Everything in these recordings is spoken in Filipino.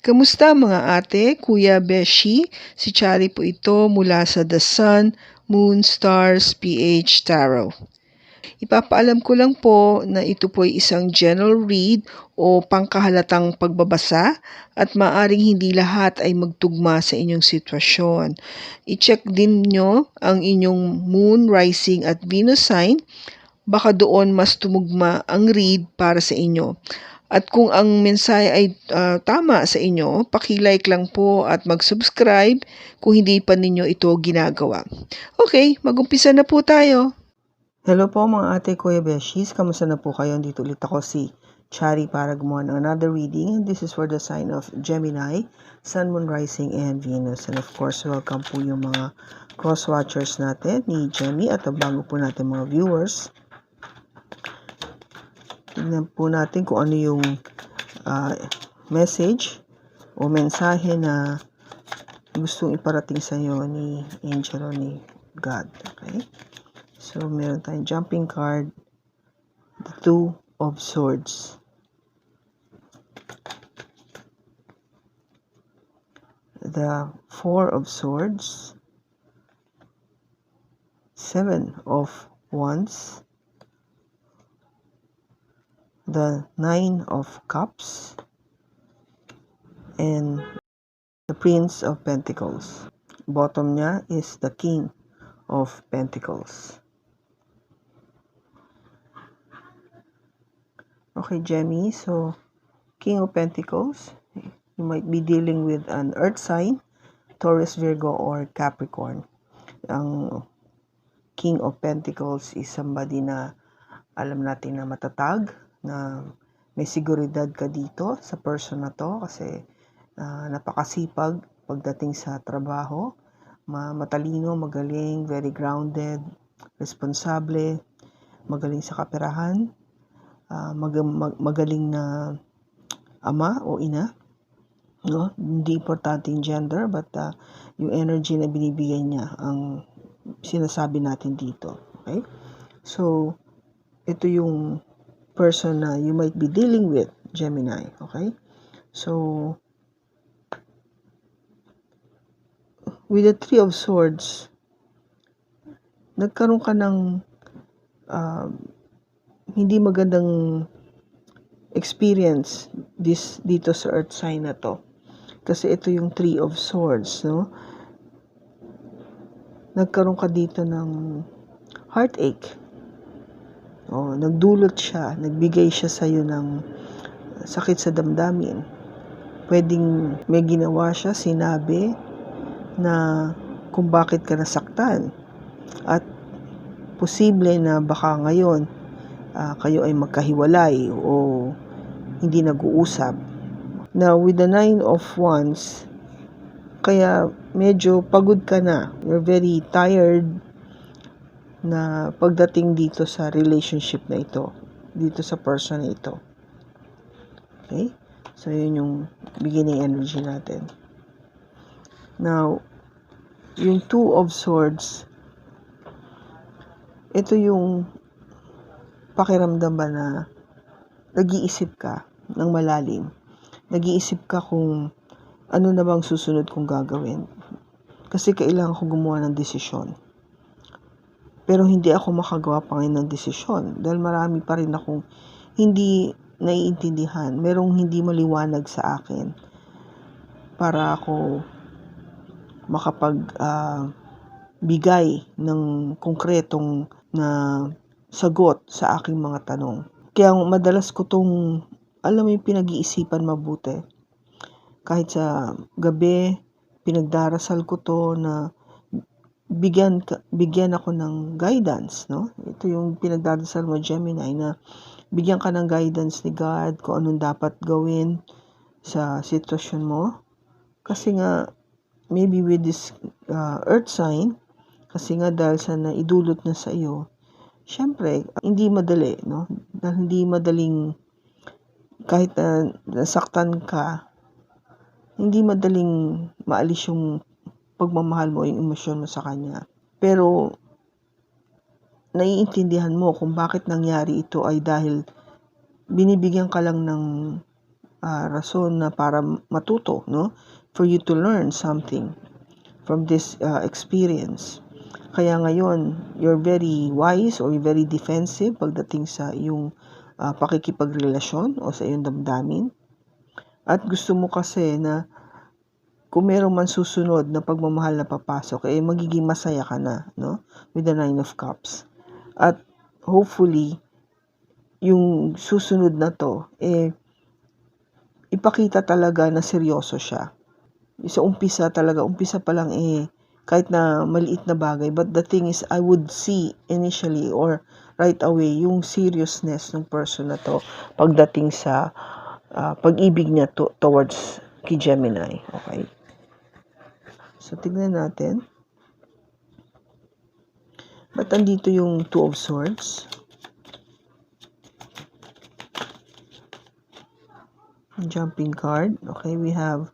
Kamusta mga ate, kuya, beshi? Si Chari po ito mula sa The Sun, Moon, Stars, PH Tarot. Ipapaalam ko lang po na ito po ay isang general read o pangkahalatang pagbabasa at maaring hindi lahat ay magtugma sa inyong sitwasyon. I-check din nyo ang inyong Moon, Rising at Venus sign. Baka doon mas tumugma ang read para sa inyo. At kung ang mensahe ay tama sa inyo, paki-like lang po at mag-subscribe kung hindi pa ninyo ito ginagawa. Okay, mag-umpisa na po tayo. Hello po mga ate, kuya, beshis. Kamusta na po kayo? Dito ulit ako si Chari para gumawa ng another reading. And this is for the sign of Gemini, Sun, Moon, Rising, and Venus. And of course, welcome po yung mga cross-watchers natin ni Gemini at ang bago po natin mga viewers. Tingnan po natin kung ano yung message o mensahe na gustong iparating sa iyo ni Angel o ni God. Okay? So, meron tayong jumping card, the Two of Swords, the Four of Swords, Seven of Wands, the Nine of Cups, and the Prince of Pentacles. Bottom niya is the King of Pentacles. Okay, Gemini, so King of Pentacles, you might be dealing with an earth sign, Taurus, Virgo, or Capricorn. Ang King of Pentacles is somebody na alam natin na matatag, na may seguridad ka dito sa person na to kasi napakasipag pagdating sa trabaho, matalino, magaling, very grounded, responsable, magaling sa kaperahan, magaling na ama o ina. No? Hindi importante yung gender, but yung energy na binibigay niya ang sinasabi natin dito. Okay? So, ito yung person na you might be dealing with, Gemini. Okay? So, with the Three of Swords, nagkaroon ka ng hindi magandang experience dito sa earth sign na to. Kasi ito yung Three of Swords, no? Nagkaroon ka dito ng heartache. Nagdulot siya, nagbigay siya sa iyo ng sakit sa damdamin. Pwedeng may ginawa siya, sinabi na kung bakit ka nasaktan. At posible na baka ngayon kayo ay magkahiwalay o hindi nag-uusap. Now, with the Nine of Wands, kaya medyo pagod ka na. You're very tired na pagdating dito sa relationship na ito, dito sa person na ito. Okay? So, yun yung beginning energy natin. Now, yung Two of Swords, ito yung pakiramdam ba na nag-iisip ka ng malalim. Nag-iisip ka kung ano na bang susunod kong gagawin. Kasi kailangan ko gumawa ng desisyon. Pero hindi ako makagawa pa ngayon ng desisyon dahil marami pa rin akong hindi naiintindihan. Merong hindi maliwanag sa akin para ako makapagbigay ng konkretong na sagot sa aking mga tanong. Kaya madalas ko tong, alam mo yung pinag-iisipan mabuti. Kahit sa gabi, pinagdarasal ko to na bigyan ako ng guidance, no? Ito yung pinagdarasal mo, Gemini, na bigyan ka ng guidance ni God kung anong dapat gawin sa sitwasyon mo. Kasi nga, maybe with this earth sign, kasi nga dahil sa naidulot na sa iyo, syempre, hindi madali, no? Dahil hindi madaling, kahit na nasaktan ka, hindi madaling maalis yung pagmamahal mo, yung emosyon mo sa kanya. Pero, naiintindihan mo kung bakit nangyari ito ay dahil binibigyan ka lang ng rason na para matuto, no? For you to learn something from this experience. Kaya ngayon, you're very wise or you're very defensive pagdating sa iyong pakikipagrelasyon o sa iyong damdamin. At gusto mo kasi na kung meron man susunod na pagmamahal na papasok, magiging masaya ka na, no? With the 9 of Cups. At hopefully, yung susunod na to, ipakita talaga na seryoso siya. Sa umpisa pa lang kahit na maliit na bagay. But the thing is, I would see initially or right away yung seriousness ng person na to pagdating sa pag-ibig niya towards kay Gemini. Okay? So, tignan natin. Ba't andito yung 2 of Swords? Jumping card. Okay, we have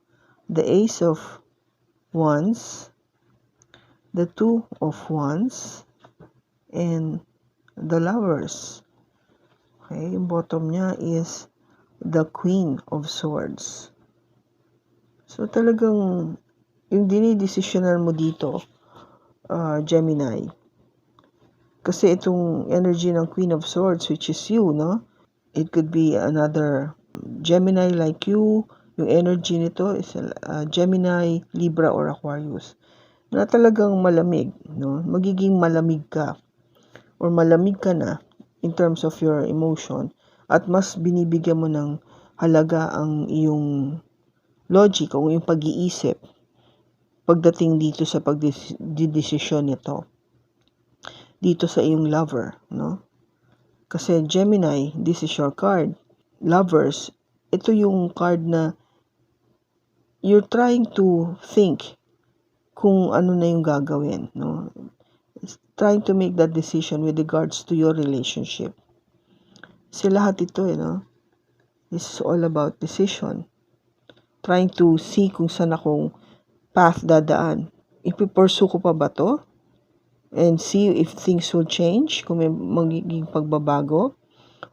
the Ace of Wands, the 2 of Wands, and the Lovers. Okay, yung bottom niya is the Queen of Swords. So, talagang yung dinidesisyonan mo dito, Gemini. Kasi itong energy ng Queen of Swords, which is you, no? It could be another Gemini like you. Yung energy nito is Gemini, Libra, or Aquarius. Na talagang malamig, no? Magiging malamig ka or malamig ka na in terms of your emotion at mas binibigyan mo ng halaga ang iyong logic o yung pag-iisip pagdating dito sa pagdidesisyon nito dito sa iyong lover, no? Kasi Gemini, this is your card. Lovers, ito yung card na you're trying to think kung ano na yung gagawin, no? Trying to make that decision with regards to your relationship. Kasi lahat ito, no? This is all about decision. Trying to see kung saan akong path dadaan. Ipipursue ko pa ba to? And see if things will change, kung may magiging pagbabago.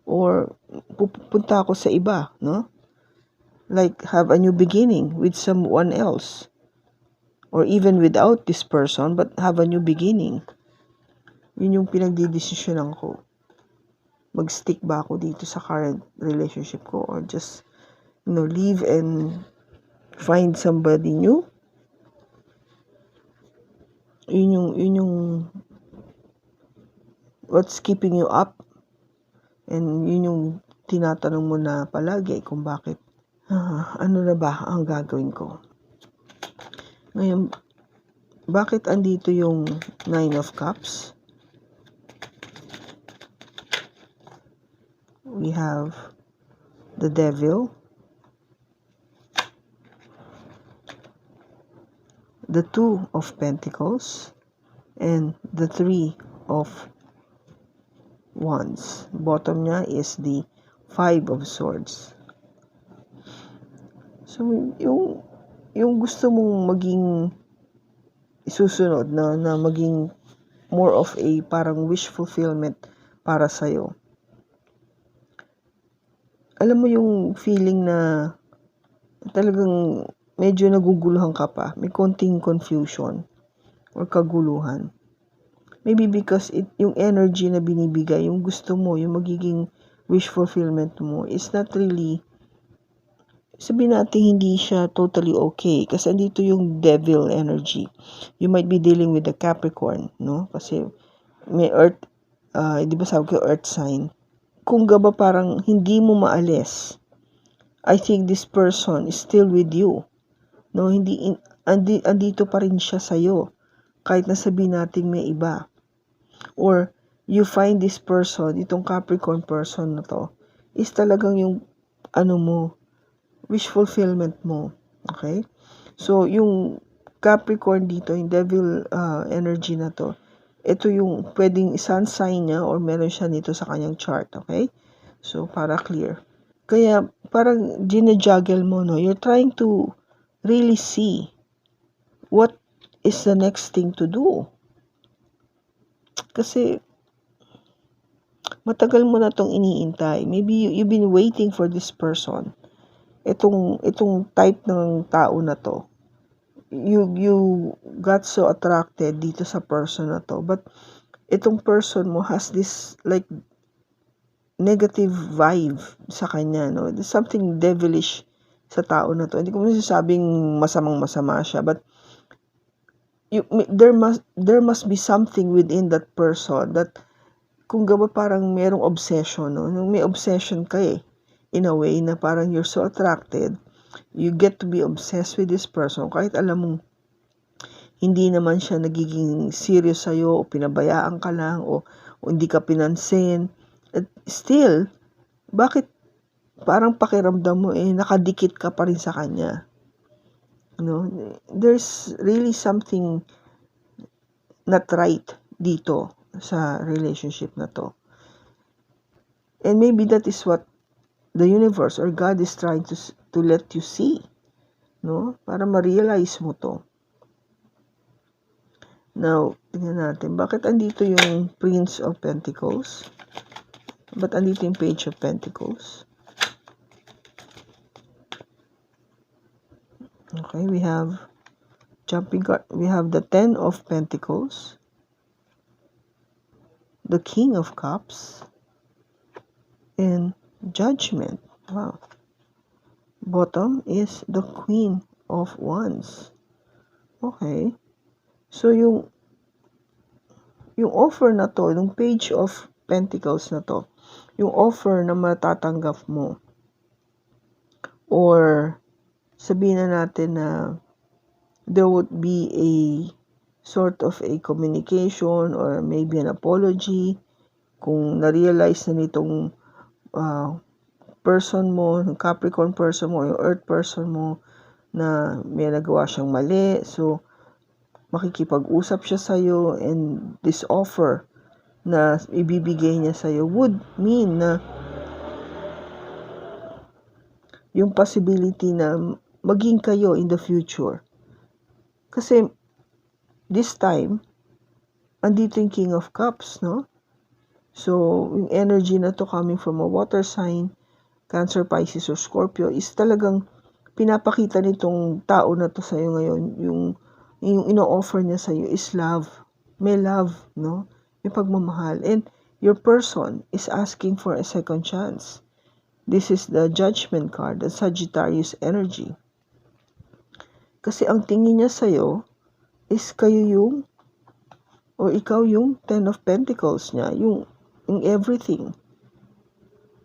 Or pupunta ako sa iba, no? Like, have a new beginning with someone else. Or even without this person, but have a new beginning. Yun yung pinagdidesisyonan ko. Mag-stick ba ako dito sa current relationship ko or just, leave and find somebody new? Yun yung what's keeping you up. And yun yung tinatanong mo na palagi kung bakit, ano na ba ang gagawin ko? Ngayon, bakit andito yung 9 of Cups? We have the Devil, the 2 of Pentacles, and the 3 of Wands. Bottom niya is the 5 of Swords. So, yung gusto mong maging isusunod na maging more of a parang wish fulfillment para sa'yo. Alam mo yung feeling na talagang medyo naguguluhan ka pa. May konting confusion or kaguluhan. Maybe because yung energy na binibigay, yung gusto mo, yung magiging wish fulfillment mo is not really, sabihin natin hindi siya totally okay. Kasi andito yung devil energy. You might be dealing with the Capricorn, no? Kasi may earth, di ba sabi ko earth sign? Kung gaba parang hindi mo maalis, I think this person is still with you. No, andito pa rin siya sa'yo. Kahit na sabihin natin may iba. Or you find this person, itong Capricorn person na to, is talagang yung wish fulfillment mo. Okay? So, yung Capricorn dito, yung devil energy na to, ito yung pwedeng sun sign niya or meron siya nito sa kanyang chart. Okay? So, para clear. Kaya, parang ginajuggle mo, no? You're trying to really see what is the next thing to do. Kasi, matagal mo na tong iniintay. Maybe you've been waiting for this person. itong type ng tao na to, you got so attracted dito sa person na to, but itong person mo has this like negative vibe sa kanya, no? There's something devilish sa tao na to. Hindi ko masasabing masama siya, but there must be something within that person that kung gawa parang merong obsession, no? May obsession ka in a way na parang you're so attracted, you get to be obsessed with this person kahit alam mong hindi naman siya nagiging serious sa'yo o pinabayaan ka lang o hindi ka pinansin. At still, bakit parang pakiramdam mo nakadikit ka pa rin sa kanya? No? There's really something not right dito sa relationship na to. And maybe that is what the universe or God is trying to let you see, no? Para ma-realize mo to. Now, tingnan natin, bakit andito yung Prince of Pentacles? Ba't andito yung Page of Pentacles? Okay, we have jumping card. We have the Ten of Pentacles, the King of Cups, and Judgment. Wow. Bottom is the Queen of Wands. Okay. So, yung offer na to, yung Page of Pentacles na to, yung offer na matatanggap mo, or sabihin na natin na there would be a sort of a communication or maybe an apology kung na-realize na nitong person mo, yung Capricorn person mo, yung Earth person mo, na may nagawa siyang mali. So, makikipag-usap siya sa'yo, and this offer na ibibigay niya sa'yo would mean na yung possibility na maging kayo in the future. Kasi this time, andito yung King of Cups, no? So, yung energy na to coming from a water sign, Cancer, Pisces, or Scorpio, is talagang pinapakita nitong tao na to sa'yo ngayon, yung ino-offer niya sa'yo is love. May love, no? May pagmamahal. And your person is asking for a second chance. This is the Judgment card, the Sagittarius energy. Kasi ang tingin niya sa'yo is kayo yung, or ikaw yung Ten of Pentacles niya, yung everything.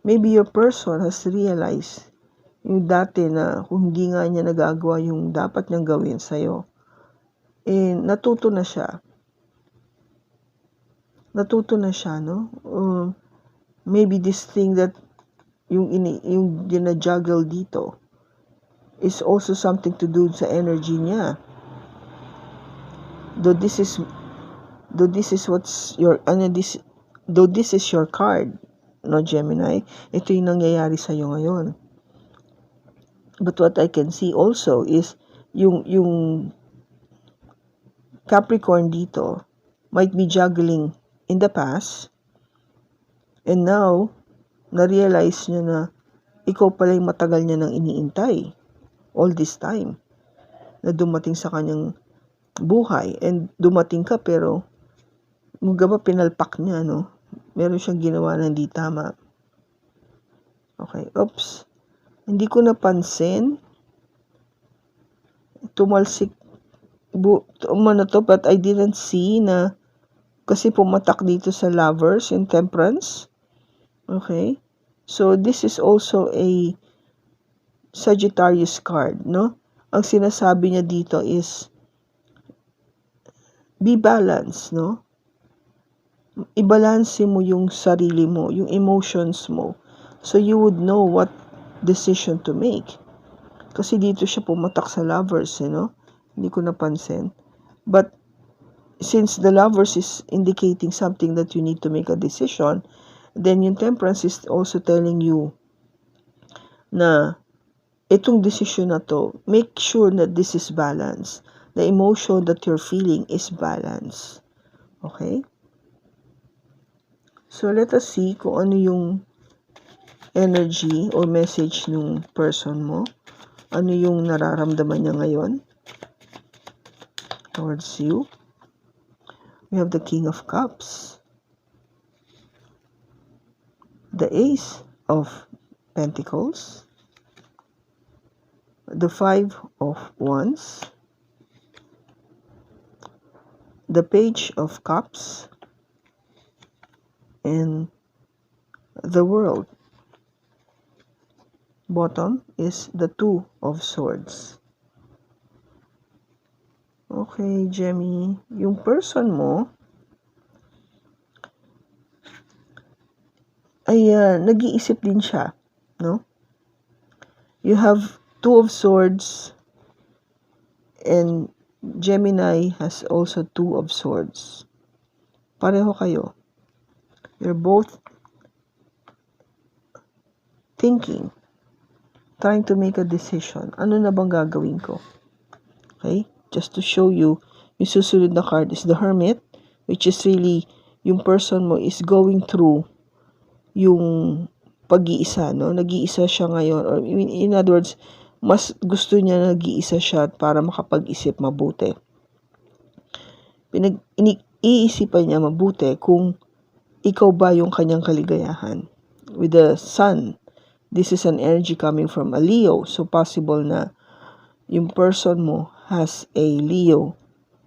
Maybe your person has realized yung dati na kung hindi nga niya nagagawa yung dapat niyang gawin sa'yo, natuto na siya. No? Maybe this thing that yung gina-juggle dito is also something to do sa energy niya. Though this is your card, no, Gemini, ito yung nangyayari sa'yo ngayon. But what I can see also is yung Capricorn dito might be juggling in the past, and now na-realize niya na ikaw pala yung matagal niya nang iniintay all this time na dumating sa kanyang buhay, and dumating ka pero mga ba pinalpak niya, no? Meron siyang ginawa na hindi tama. Okay, oops. Hindi ko napansin. Tumalsik umano to, but I didn't see na kasi pumatak dito sa Lovers in Temperance. Okay? So, this is also a Sagittarius card, no? Ang sinasabi niya dito is be balanced, no? I-balance mo yung sarili mo, yung emotions mo, so you would know what decision to make. Kasi dito siya pumatak sa Lovers, no? Hindi ko napansin. But since the Lovers is indicating something that you need to make a decision, then yung Temperance is also telling you na itong decision na to, make sure that this is balanced. The emotion that you're feeling is balanced. Okay? So, let us see kung ano yung energy or message ng person mo. Ano yung nararamdaman niya ngayon towards you. We have the King of Cups, the Ace of Pentacles, the Five of Wands, the Page of Cups, and the World. Bottom is the Two of Swords. Okay, Gemini, yung person mo ay nag-iisip din siya, no? You have Two of Swords and Gemini has also Two of Swords. Pareho kayo. You're both thinking, trying to make a decision. Ano na bang gagawin ko? Okay? Just to show you, yung susunod na card is the Hermit, which is really, yung person mo is going through yung pag-iisa, no? Nag-iisa siya ngayon. Or in other words, mas gusto niya nag-iisa siya para makapag-isip mabuti. Iisipan niya mabuti kung ikaw ba yung kanyang kaligayahan. With the Sun, this is an energy coming from a Leo. So possible na yung person mo has a Leo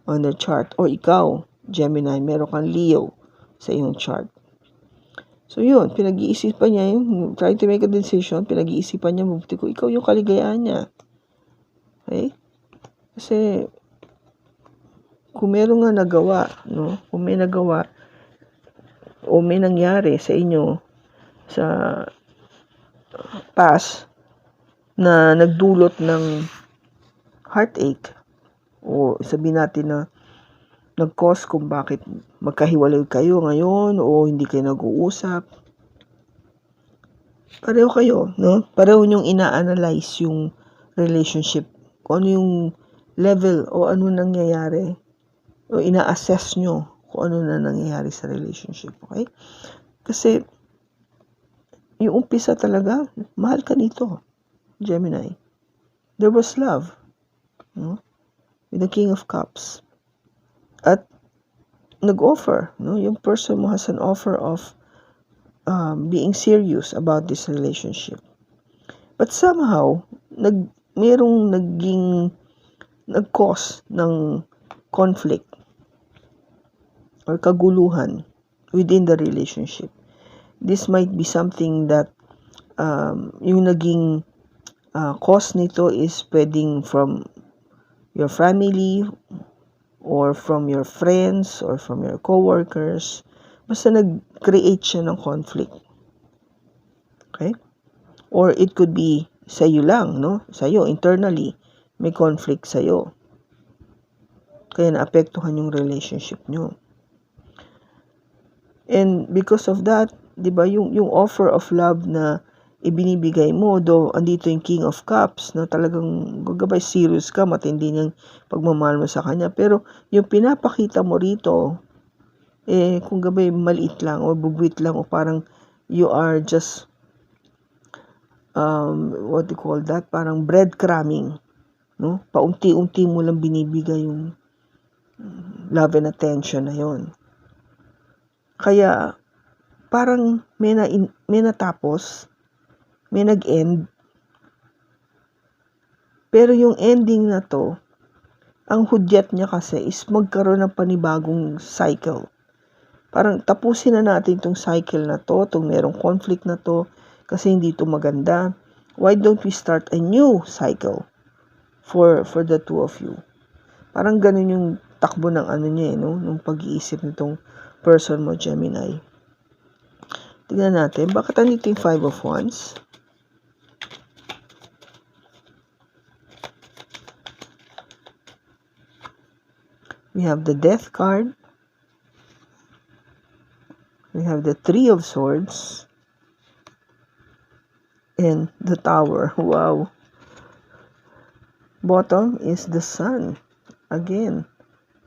on the chart. Or ikaw, Gemini, meron kang Leo sa iyong chart. So yun, pinag-iisipan niya yung trying to make a decision, pinag-iisipan niya mabuti kung ikaw yung kaligayahan niya. Okay? Kasi kung meron nga nagawa, no? Kung may nagawa o may nangyari sa inyo sa past na nagdulot ng heartache o sabihin natin na nag-cause kung bakit magkahiwalay kayo ngayon o hindi kayo nag-uusap. Pareho kayo, no? Pareho niyong ina-analyze yung relationship. Kung ano yung level o ano nangyayari o ina-assess nyo kung ano na nangyayari sa relationship. Okay? Kasi yung umpisa talaga, mahal ka nito, Gemini. There was love, no? With the King of Cups. At nag-offer, no? Yung person mo has an offer of being serious about this relationship. But somehow, merong nag-cause ng conflict or kaguluhan within the relationship. This might be something that yung naging cause nito is pwedeng from your family or from your friends or from your coworkers. Basta nag-create siya ng conflict. Okay? Or it could be sa'yo lang, no? Sa'yo, internally, may conflict sa'yo. Kaya naapektuhan yung relationship nyo. And because of that, di ba, yung offer of love na ibinibigay mo, though andito yung King of Cups, na talagang gagabay serious ka, matindi niyang pagmamahal mo sa kanya. Pero yung pinapakita mo rito, kung gabay maliit lang o bubwit lang o parang you are just what do you call that? Parang breadcrumbing, no? Paunti-unti mo lang binibigay yung love and attention na yon. Kaya parang may natapos, may nag-end. Pero yung ending na to, ang hudyat niya kasi is magkaroon ng panibagong cycle. Parang tapusin na natin itong cycle na to, itong merong conflict na to, kasi hindi ito maganda. Why don't we start a new cycle for the two of you? Parang ganun yung takbo ng ano niya, no? Nung pag-iisip nitong person mo, Gemini. Tignan natin, bakit andito yung Five of Wands? We have the Death card. We have the Three of Swords. And the Tower. Wow. Bottom is the Sun. Again.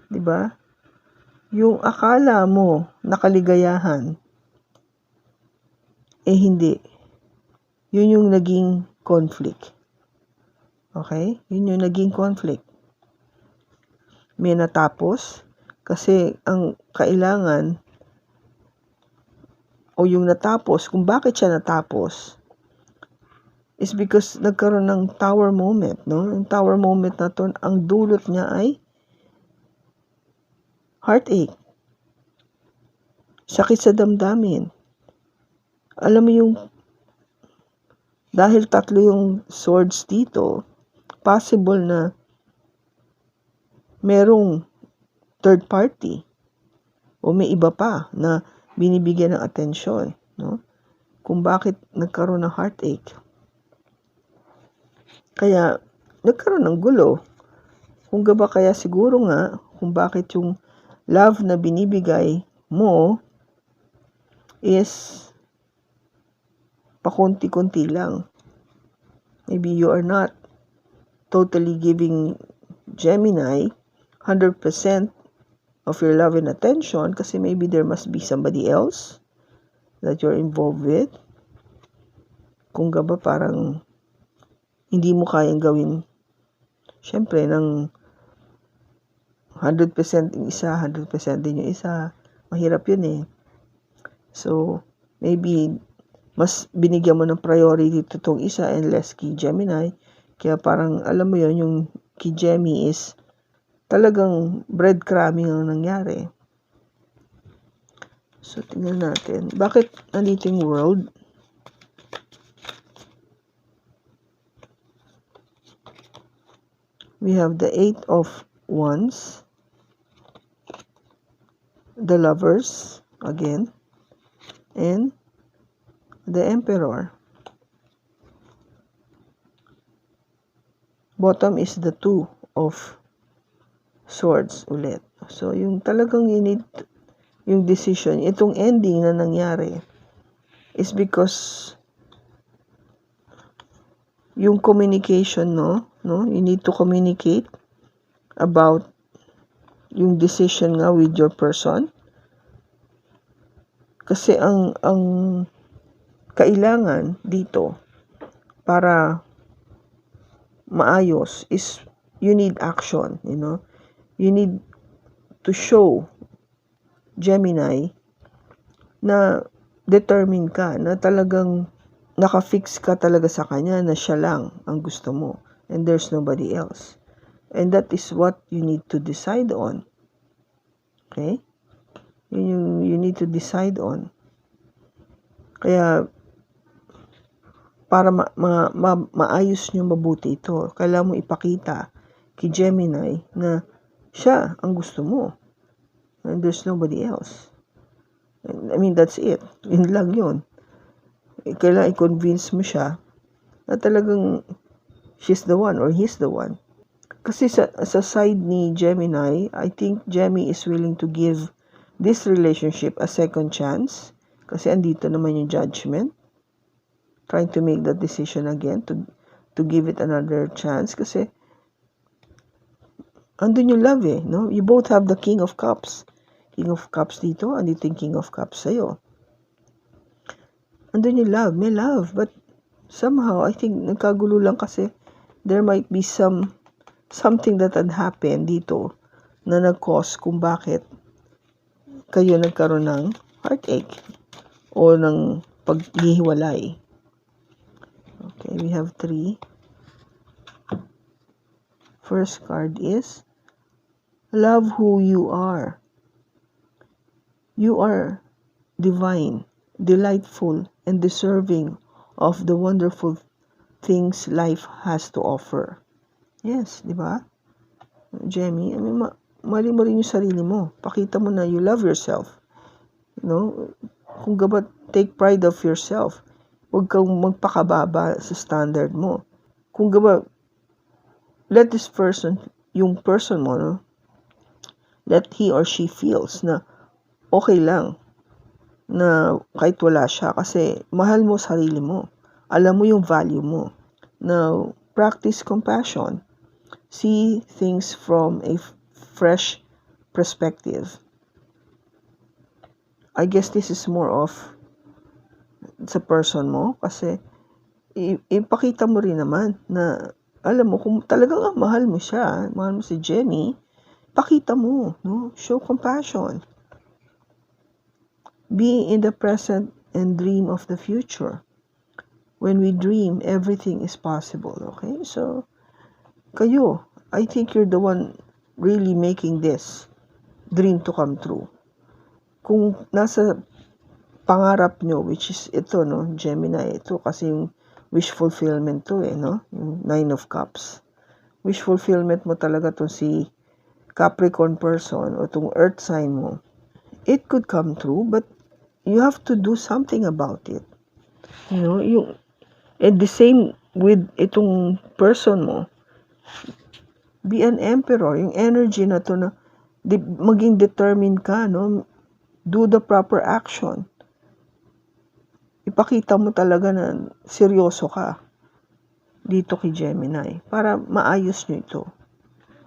Diba? Yung akala mo nakaligayahan, hindi. yun yung naging conflict. Okay? Yun yung naging conflict. May natapos kasi ang kailangan o yung natapos, kung bakit siya natapos, is because nagkaroon ng tower moment, no? Yung tower moment na to, ang dulot niya ay heartache. Sakit sa damdamin. Alam mo yung, dahil tatlo yung swords dito, possible na merong third party o may iba pa na binibigyan ng atensyon, no? Kung bakit nagkaroon ng heartache. Kaya nagkaroon ng gulo. Kung ba kaya siguro nga kung bakit yung love na binibigay mo is pakunti-kunti lang. Maybe you are not totally giving Gemini 100% of your love and attention kasi maybe there must be somebody else that you're involved with. Kung ba parang hindi mo kayang gawin, syempre, ng 100% yung isa, 100% din yung isa. Mahirap yun eh. So, maybe mas binigyan mo ng priority to tong isa and less kay Gemini. Kaya parang, alam mo yun, yung kay Gemini is talagang breadcrumbing ang nangyari. So, tingnan natin. Bakit nandito yung world? We have the 8 of Wands, the Lovers, again, and the Emperor. Bottom is the 2 of Swords ulit. So, yung talagang you need yung decision, itong ending na nangyari is because yung communication, no? You need to communicate about yung decision nga with your person. Kasi ang kailangan dito para maayos is you need action, you know. You need to show Gemini na determined ka, na talagang nakafix ka talaga sa kanya na siya lang ang gusto mo and there's nobody else. And that is what you need to decide on. Okay? You need to decide on. Kaya para maayos nyo mabuti ito, kailangan mo ipakita kay Gemini na siya ang gusto mo and there's nobody else. I mean, that's it. Yun lang yun. Kailangan i-convince mo siya na talagang she's the one or he's the one. Kasi sa side ni Gemini, I think Gemini is willing to give this relationship a second chance kasi andito naman yung Judgment, trying to make that decision again, to give it another chance kasi andun yung love eh, no? You both have the King of Cups. King of Cups dito, andito yung King of Cups sa'yo. Andun yung love, may love, but somehow, I think, nagkagulo lang kasi there might be something that had happened dito na nag-cause kung bakit kayo nagkaroon ng heartache o ng paghihiwalay. Okay, we have 3. First card is love who you are. You are divine, delightful, and deserving of the wonderful things life has to offer. Yes, di ba? Gemini, I mean, mali mo rin yung sarili mo. Pakita mo na you love yourself. You know, kung gabat, take pride of yourself. Huwag kang magpakababa sa standard mo. Kung gabat, let this person, yung person mo, no? Let he or she feels na okay lang na kahit wala siya kasi mahal mo sarili mo. Alam mo yung value mo. Now, practice compassion. See things from a fresh perspective. I guess this is more of sa person mo kasi ipakita mo rin naman na, alam mo, kung talagang mahal mo siya, mahal mo si Jenny, pakita mo, no? Show compassion. Be in the present and dream of the future. When we dream, everything is possible, okay? So, kayo, I think you're the one really making this dream to come true. Kung nasa pangarap nyo, which is ito, no, Gemini, ito kasi yung wish fulfillment to, no? Yung 9 of Cups. Wish fulfillment mo talaga to si Capricorn person o itong earth sign mo. It could come true, but you have to do something about it. You know, and the same with itong person mo. Be an emperor. Yung energy na to na maging determined ka, no? Do the proper action. Ipakita mo talaga na seryoso ka dito kay Gemini para maayos nyo ito.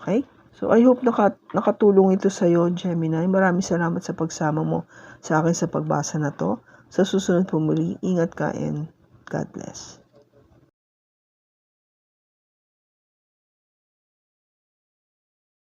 Okay? So, I hope nakatulong ito sa'yo, Gemini. Maraming salamat sa pagsama mo sa akin sa pagbasa na to. Sa susunod po muli, ingat ka and God bless.